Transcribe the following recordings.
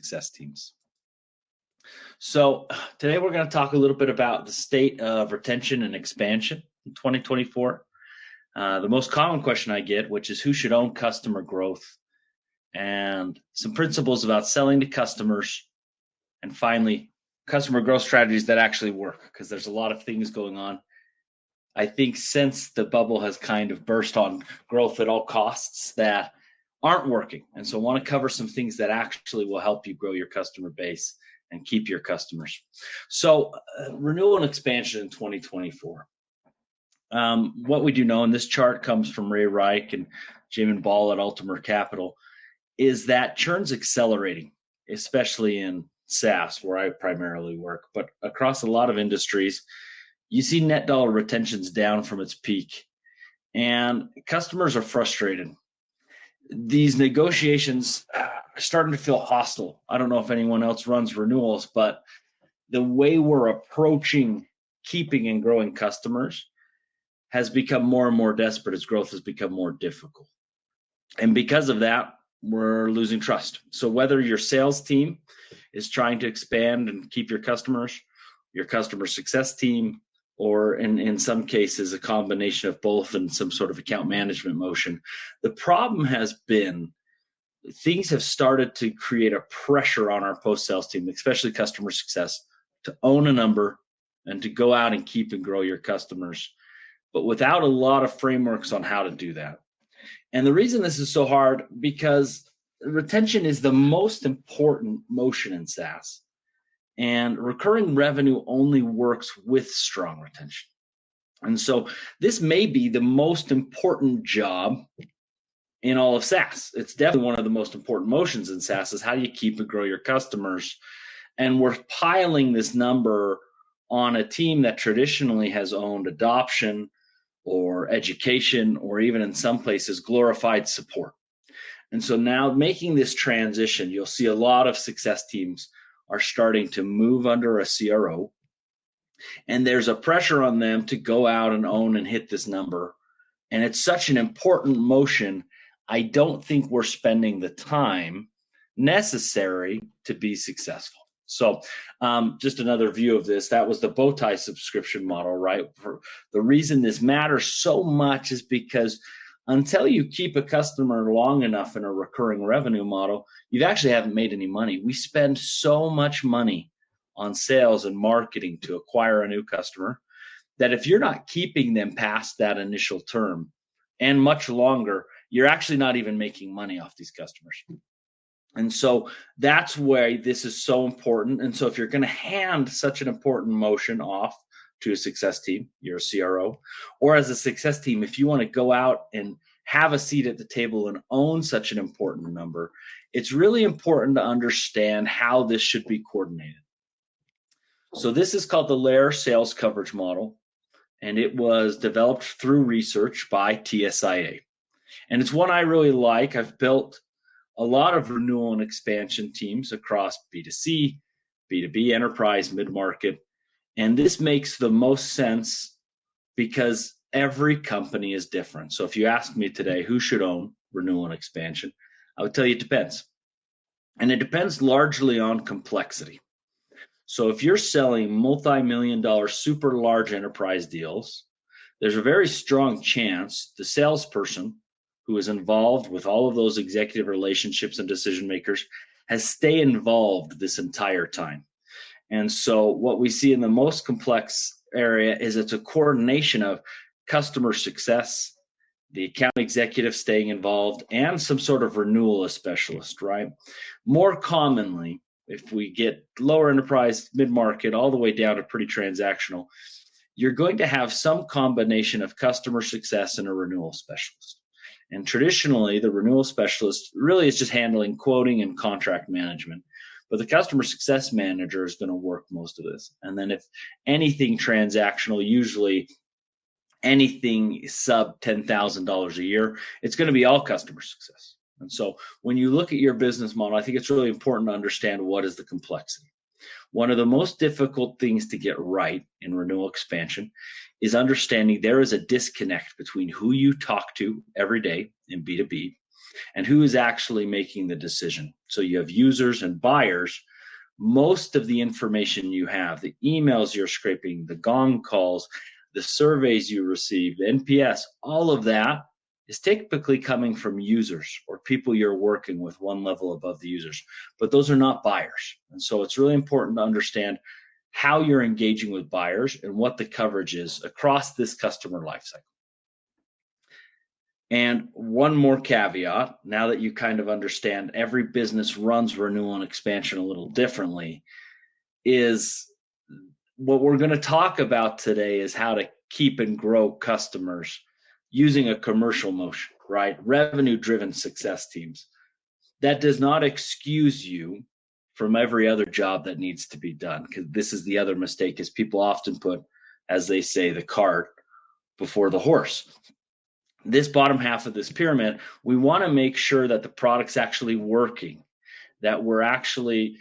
success teams. So today we're going to talk a little bit about the state of retention and expansion in 2024. The most common question I get, which is who should own customer growth, and some principles about selling to customers, and finally, customer growth strategies that actually work, because there's a lot of things going on. I think since the bubble has kind of burst on growth at all costs that aren't working. And so I want to cover some things that actually will help you grow your customer base and keep your customers. So renewal and expansion in 2024. What we do know, and this chart comes from Ray Reich and Jamin Ball at Ultimate Capital, is that churn's accelerating, especially in SaaS, where I primarily work, but across a lot of industries, you see net dollar retention's down from its peak, and customers are frustrated. These negotiations are starting to feel hostile. I don't know if anyone else runs renewals, but the way we're approaching keeping and growing customers has become more and more desperate as growth has become more difficult. And because of that, we're losing trust. So whether your sales team is trying to expand and keep your customers, your customer success team, or in some cases, a combination of both and some sort of account management motion, the problem has been things have started to create a pressure on our post-sales team, especially customer success, to own a number and to go out and keep and grow your customers, but without a lot of frameworks on how to do that. And the reason this is so hard, because retention is the most important motion in SaaS. And recurring revenue only works with strong retention. And so this may be the most important job in all of SaaS. It's definitely one of the most important motions in SaaS, is how do you keep and grow your customers? And we're piling this number on a team that traditionally has owned adoption or education, or even in some places glorified support. And so now making this transition, you'll see a lot of success teams are starting to move under a CRO, and there's a pressure on them to go out and own and hit this number. And it's such an important motion, I don't think we're spending the time necessary to be successful. So just another view of this, that was the bow tie subscription model, right? The reason this matters so much is because until you keep a customer long enough in a recurring revenue model, you actually haven't made any money. We spend so much money on sales and marketing to acquire a new customer that if you're not keeping them past that initial term and much longer, you're actually not even making money off these customers. And so that's why this is so important. And so if you're going to hand such an important motion off to a success team, you're a CRO, or as a success team, if you want to go out and have a seat at the table and own such an important number, it's really important to understand how this should be coordinated. So this is called the Layer Sales Coverage Model, and it was developed through research by TSIA. And it's one I really like. I've built a lot of renewal and expansion teams across B2C, B2B, enterprise, mid-market. And this makes the most sense because every company is different. So if you ask me today, who should own renewal and expansion, I would tell you it depends. And it depends largely on complexity. So if you're selling multi-million-dollar, super large enterprise deals, there's a very strong chance the salesperson who is involved with all of those executive relationships and decision makers has stayed involved this entire time. And so what we see in the most complex area is it's a coordination of customer success, the account executive staying involved, and some sort of renewal specialist, right? More commonly, if we get lower enterprise, mid-market, all the way down to pretty transactional, you're going to have some combination of customer success and a renewal specialist. And traditionally, the renewal specialist really is just handling quoting and contract management. But the customer success manager is going to work most of this. And then if anything transactional, usually anything sub $10,000 a year, it's going to be all customer success. And so when you look at your business model, I think it's really important to understand what is the complexity. One of the most difficult things to get right in renewal expansion is understanding there is a disconnect between who you talk to every day in B2B and who is actually making the decision. So you have users and buyers. Most of the information you have, the emails you're scraping, the gong calls, the surveys you receive, the NPS, all of that is typically coming from users or people you're working with one level above the users, but those are not buyers. And so it's really important to understand how you're engaging with buyers and what the coverage is across this customer lifecycle. And one more caveat, now that you kind of understand every business runs renewal and expansion a little differently, is what we're going to talk about today is how to keep and grow customers using a commercial motion, right? Revenue-driven success teams. That does not excuse you from every other job that needs to be done, because this is the other mistake, is people often put, as they say, the cart before the horse. This bottom half of this pyramid, we want to make sure that the product's actually working, that we're actually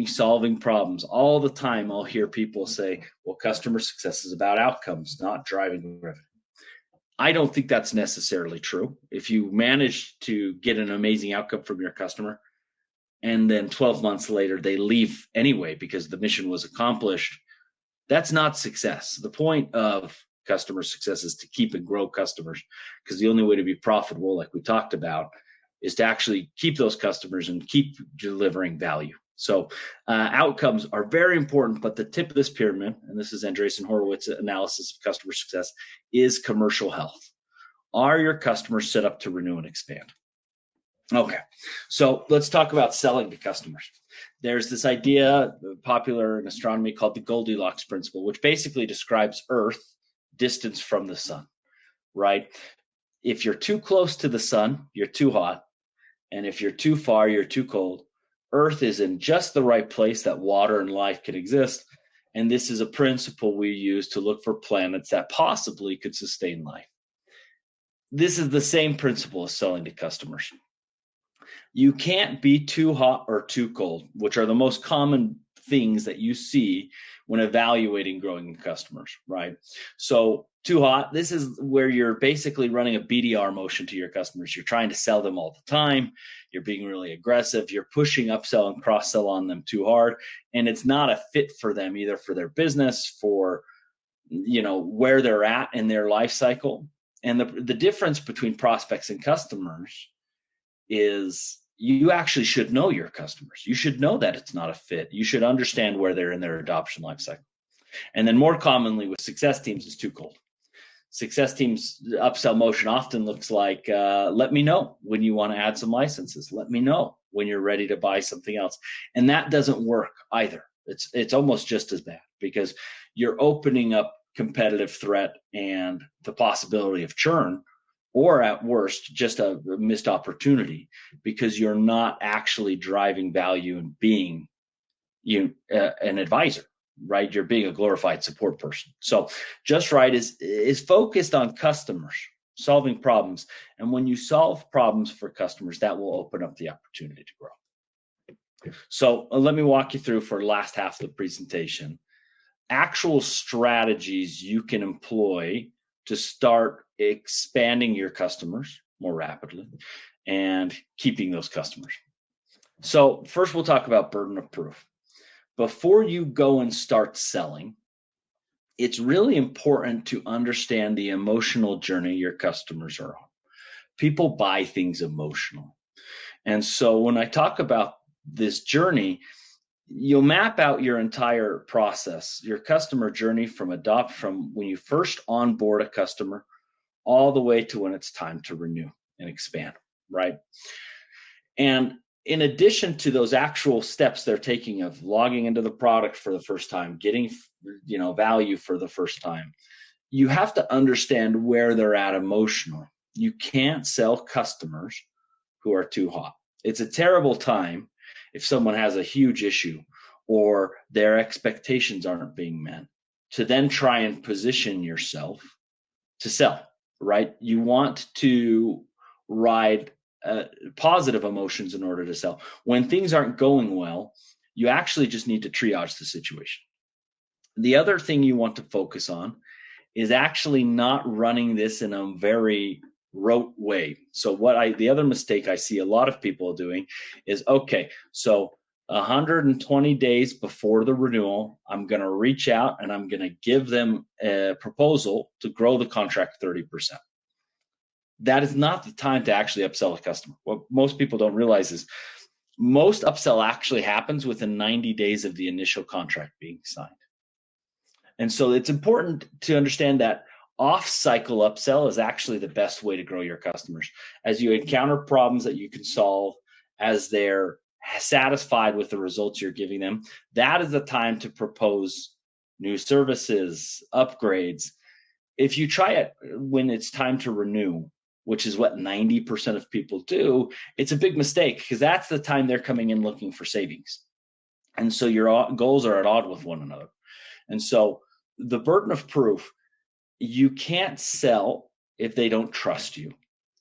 solving problems. All the time I'll hear people say, well, customer success is about outcomes, not driving revenue. I don't think that's necessarily true. If you manage to get an amazing outcome from your customer, and then 12 months later they leave anyway because the mission was accomplished, that's not success. The point of customer success is to keep and grow customers, because the only way to be profitable, like we talked about, is to actually keep those customers and keep delivering value. So outcomes are very important, but the tip of this pyramid, and this is Andreessen Horowitz's analysis of customer success, is commercial health. Are your customers set up to renew and expand? Okay, so let's talk about selling to customers. There's this idea popular in astronomy called the Goldilocks principle, which basically describes Earth distance from the sun, right? If you're too close to the sun, you're too hot. And if you're too far, you're too cold. Earth is in just the right place that water and life can exist. And this is a principle we use to look for planets that possibly could sustain life. This is the same principle as selling to customers. You can't be too hot or too cold, which are the most common things that you see when evaluating growing customers, right? So too hot, this is where you're basically running a BDR motion to your customers. You're trying to sell them all the time. You're being really aggressive. You're pushing upsell and cross-sell on them too hard. And it's not a fit for them, either for their business, for where they're at in their life cycle. And the difference between prospects and customers is you actually should know your customers. You should know that it's not a fit. You should understand where they're in their adoption life cycle. And then more commonly with success teams is too cold. Success teams upsell motion often looks like, let me know when you want to add some licenses. Let me know when you're ready to buy something else. And that doesn't work either. It's almost just as bad, because you're opening up competitive threat and the possibility of churn, or at worst, just a missed opportunity, because you're not actually driving value and being an advisor, right? You're being a glorified support person. So Just Right is focused on customers, solving problems. And when you solve problems for customers, that will open up the opportunity to grow. So let me walk you through, for the last half of the presentation, actual strategies you can employ to start expanding your customers more rapidly and keeping those customers. So first, we'll talk about burden of proof. Before you go and start selling, it's really important to understand the emotional journey your customers are on. People buy things emotional. And so when I talk about this journey, you'll map out your entire process, your customer journey from when you first onboard a customer all the way to when it's time to renew and expand, right? And in addition to those actual steps they're taking of logging into the product for the first time, getting value for the first time, you have to understand where they're at emotionally. You can't sell customers who are too hot. It's a terrible time if someone has a huge issue or their expectations aren't being met, to then try and position yourself to sell, right? You want to ride positive emotions in order to sell. When things aren't going well, you actually just need to triage the situation. The other thing you want to focus on is actually not running this in a very rote way. So the other mistake I see a lot of people doing is, okay, so 120 days before the renewal, I'm going to reach out and I'm going to give them a proposal to grow the contract 30%. That is not the time to actually upsell a customer. What most people don't realize is most upsell actually happens within 90 days of the initial contract being signed. And so it's important to understand that off-cycle upsell is actually the best way to grow your customers. As you encounter problems that you can solve, as they're satisfied with the results you're giving them, that is the time to propose new services, upgrades. If you try it when it's time to renew, which is what 90% of people do, it's a big mistake, because that's the time they're coming in looking for savings. And so your goals are at odds with one another. And so the burden of proof, you can't sell if they don't trust you.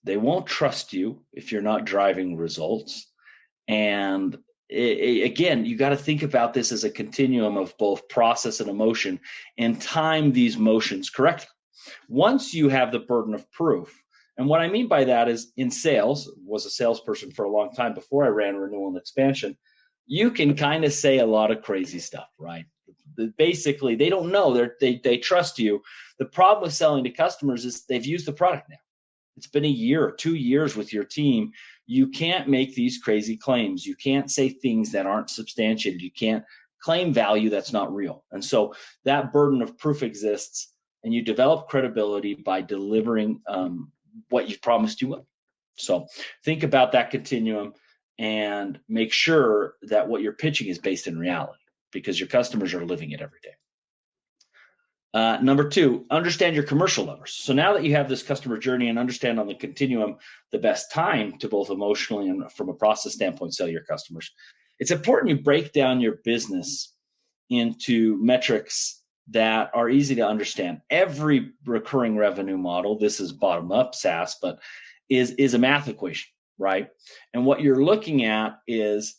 They won't trust you if you're not driving results. And again, you got to think about this as a continuum of both process and emotion, and time these motions correctly. Once you have the burden of proof, and what I mean by that is, in sales, was a salesperson for a long time before I ran renewal and expansion, you can kind of say a lot of crazy stuff, right? Basically, they don't know, they trust you. The problem with selling to customers is they've used the product now. It's been a year or 2 years with your team. You can't make these crazy claims. You can't say things that aren't substantiated. You can't claim value that's not real. And so that burden of proof exists, and you develop credibility by delivering what you've promised you will. So think about that continuum and make sure that what you're pitching is based in reality, because your customers are living it every day. Number two, understand your commercial levers. So now that you have this customer journey and understand on the continuum the best time to both emotionally and from a process standpoint sell your customers, it's important you break down your business into metrics that are easy to understand. Every recurring revenue model, this is bottom up SaaS, but is a math equation, right? And what you're looking at is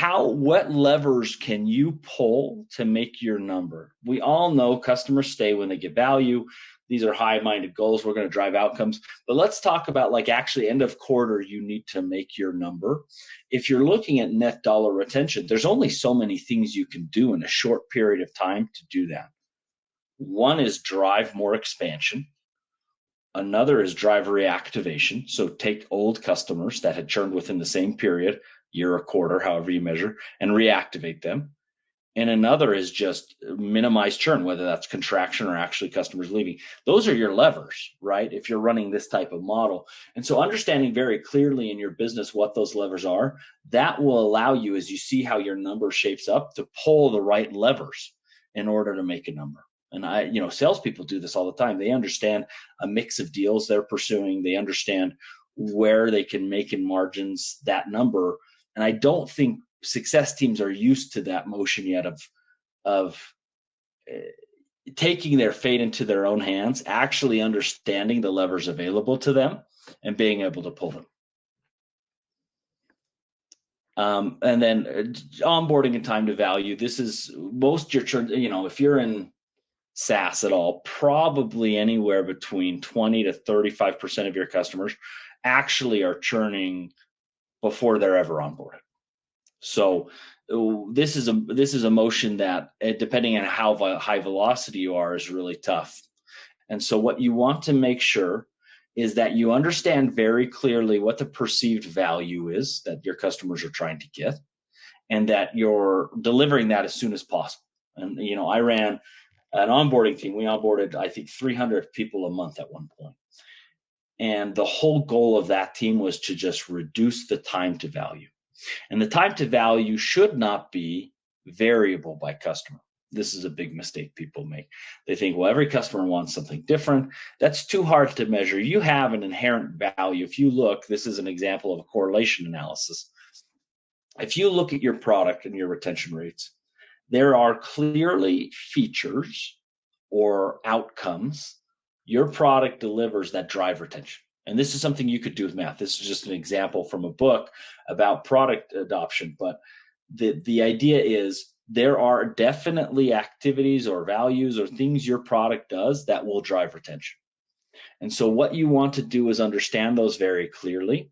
what levers can you pull to make your number? We all know customers stay when they get value. These are high-minded goals. We're going to drive outcomes. But let's talk about, like, actually end of quarter, you need to make your number. If you're looking at net dollar retention, there's only so many things you can do in a short period of time to do that. One is drive more expansion. Another is drive reactivation. So take old customers that had churned within the same period, year or quarter, however you measure, and reactivate them. And another is just minimize churn, whether that's contraction or actually customers leaving. Those are your levers, right? If you're running this type of model. And so understanding very clearly in your business what those levers are, that will allow you, as you see how your number shapes up, to pull the right levers in order to make a number. And salespeople do this all the time. They understand a mix of deals they're pursuing. They understand where they can make in margins that number. And I don't think success teams are used to that motion yet of taking their fate into their own hands, actually understanding the levers available to them and being able to pull them. And then onboarding and time to value. This is most your churn, if you're in SaaS at all, probably anywhere between 20 to 35% of your customers actually are churning before they're ever onboarded. So this is a motion that, depending on how high velocity you are, is really tough. And so what you want to make sure is that you understand very clearly what the perceived value is that your customers are trying to get, and that you're delivering that as soon as possible. And I ran an onboarding team. We onboarded, I think, 300 people a month at one point. And the whole goal of that team was to just reduce the time to value. And the time to value should not be variable by customer. This is a big mistake people make. They think, well, every customer wants something different. That's too hard to measure. You have an inherent value. If you look, this is an example of a correlation analysis. If you look at your product and your retention rates, there are clearly features or outcomes your product delivers that drive retention. And this is something you could do with math. This is just an example from a book about product adoption. But the idea is there are definitely activities or values or things your product does that will drive retention. And so what you want to do is understand those very clearly,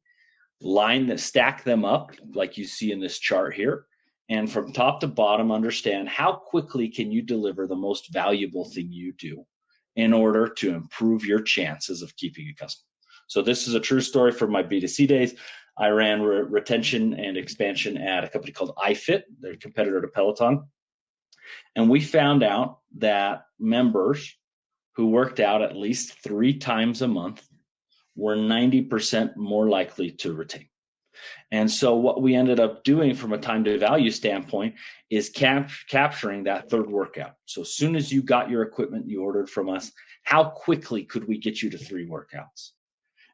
stack them up like you see in this chart here, and from top to bottom understand how quickly can you deliver the most valuable thing you do in order to improve your chances of keeping a customer. So this is a true story from my B2C days. I ran retention and expansion at a company called iFit, they're a competitor to Peloton. And we found out that members who worked out at least 3 times a month were 90% more likely to retain. And so what we ended up doing from a time to value standpoint is capturing that third workout. So as soon as you got your equipment you ordered from us, how quickly could we get you to 3 workouts?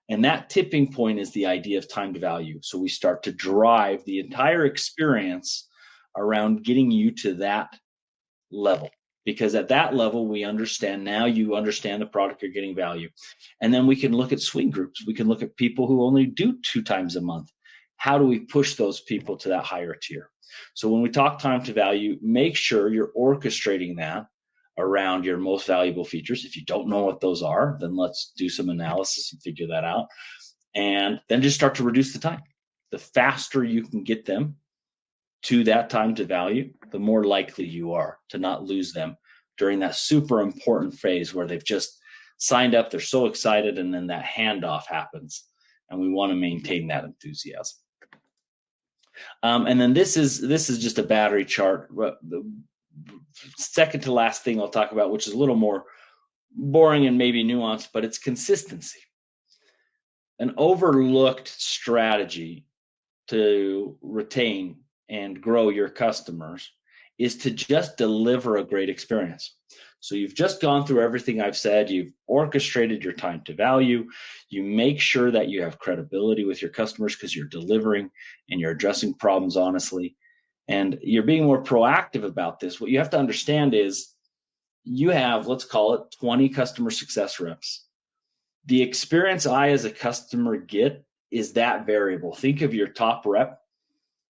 And that tipping point is the idea of time to value. So we start to drive the entire experience around getting you to that level. Because at that level, we understand now you understand the product, you're getting value. And then we can look at swing groups. We can look at people who only do 2 times a month. How do we push those people to that higher tier? So when we talk time to value, make sure you're orchestrating that around your most valuable features. If you don't know what those are, then let's do some analysis and figure that out. And then just start to reduce the time. The faster you can get them to that time to value, the more likely you are to not lose them during that super important phase where they've just signed up, they're so excited, and then that handoff happens. And we want to maintain that enthusiasm. And then this is just a battery chart. The second to last thing I'll talk about, which is a little more boring and maybe nuanced, but it's consistency. An overlooked strategy to retain and grow your customers is to just deliver a great experience. So you've just gone through everything I've said. You've orchestrated your time to value. You make sure that you have credibility with your customers because you're delivering and you're addressing problems honestly. And you're being more proactive about this. What you have to understand is you have, let's call it 20 customer success reps. The experience I as a customer get is that variable. Think of your top rep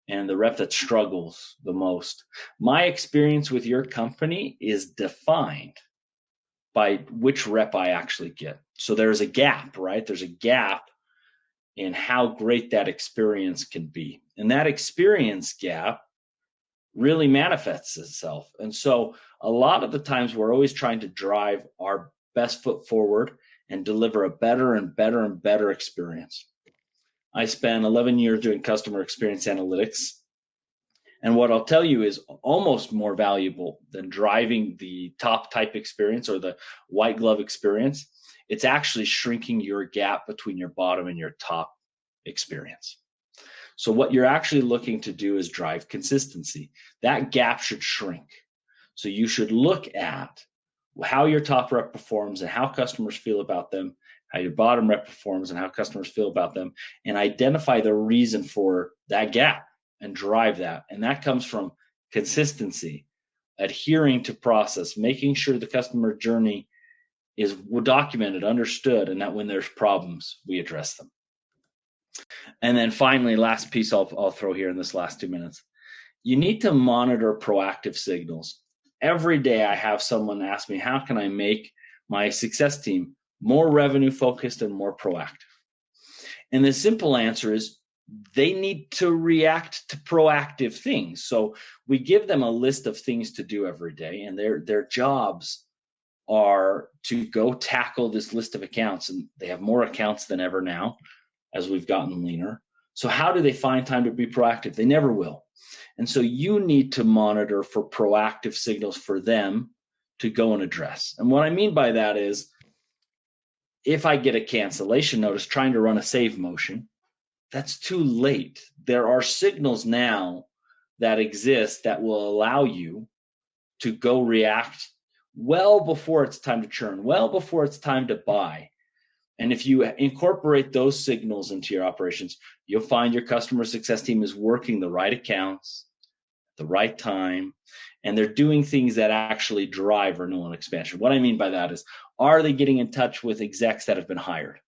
and the rep that struggles the most. My experience with your company is defined by which rep I actually get. So there's a gap, right? There's a gap in how great that experience can be. And that experience gap really manifests itself. And so a lot of the times we're always trying to drive our best foot forward and deliver a better and better and better experience. I spent 11 years doing customer experience analytics. And what I'll tell you is almost more valuable than driving the top type experience or the white glove experience. It's actually shrinking your gap between your bottom and your top experience. So what you're actually looking to do is drive consistency. That gap should shrink. So you should look at how your top rep performs and how customers feel about them, how your bottom rep performs and how customers feel about them, and identify the reason for that gap and drive that. And that comes from consistency, adhering to process, making sure the customer journey is documented, understood, and that when there's problems, we address them. And then finally, last piece I'll throw here in this last 2 minutes. You need to monitor proactive signals. Every day I have someone ask me, how can I make my success team more revenue focused and more proactive? And the simple answer is they need to react to proactive things. So we give them a list of things to do every day, and their jobs are to go tackle this list of accounts. And they have more accounts than ever now as we've gotten leaner. So how do they find time to be proactive? They never will. And so you need to monitor for proactive signals for them to go and address. And what I mean by that is, if I get a cancellation notice trying to run a save motion, that's too late. There are signals now that exist that will allow you to go react well before it's time to churn, well before it's time to buy. And if you incorporate those signals into your operations, you'll find your customer success team is working the right accounts at the right time, and they're doing things that actually drive renewal and expansion. What I mean by that is, are they getting in touch with execs that have been hired?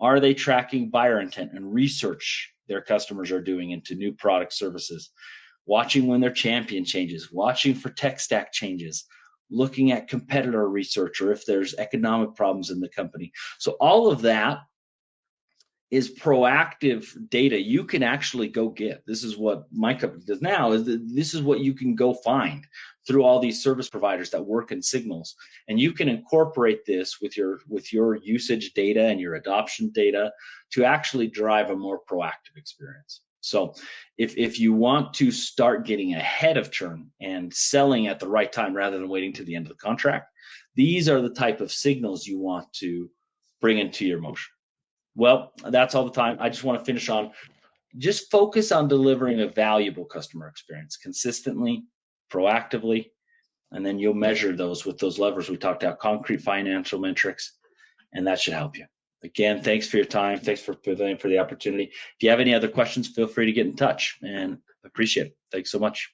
Are they tracking buyer intent and research their customers are doing into new product services? Watching when their champion changes, watching for tech stack changes, looking at competitor research, or if there's economic problems in the company. So all of that is proactive data you can actually go get. This is what my company does now, is that this is what you can go find through all these service providers that work in signals. And you can incorporate this with your usage data and your adoption data to actually drive a more proactive experience. So if you want to start getting ahead of churn and selling at the right time rather than waiting to the end of the contract, these are the type of signals you want to bring into your motion. Well, that's all the time. I just want to finish on, just focus on delivering a valuable customer experience consistently, proactively, and then you'll measure those with those levers we talked about, concrete financial metrics, and that should help you. Again, thanks for your time. Thanks for the opportunity. If you have any other questions, feel free to get in touch, and appreciate it. Thanks so much.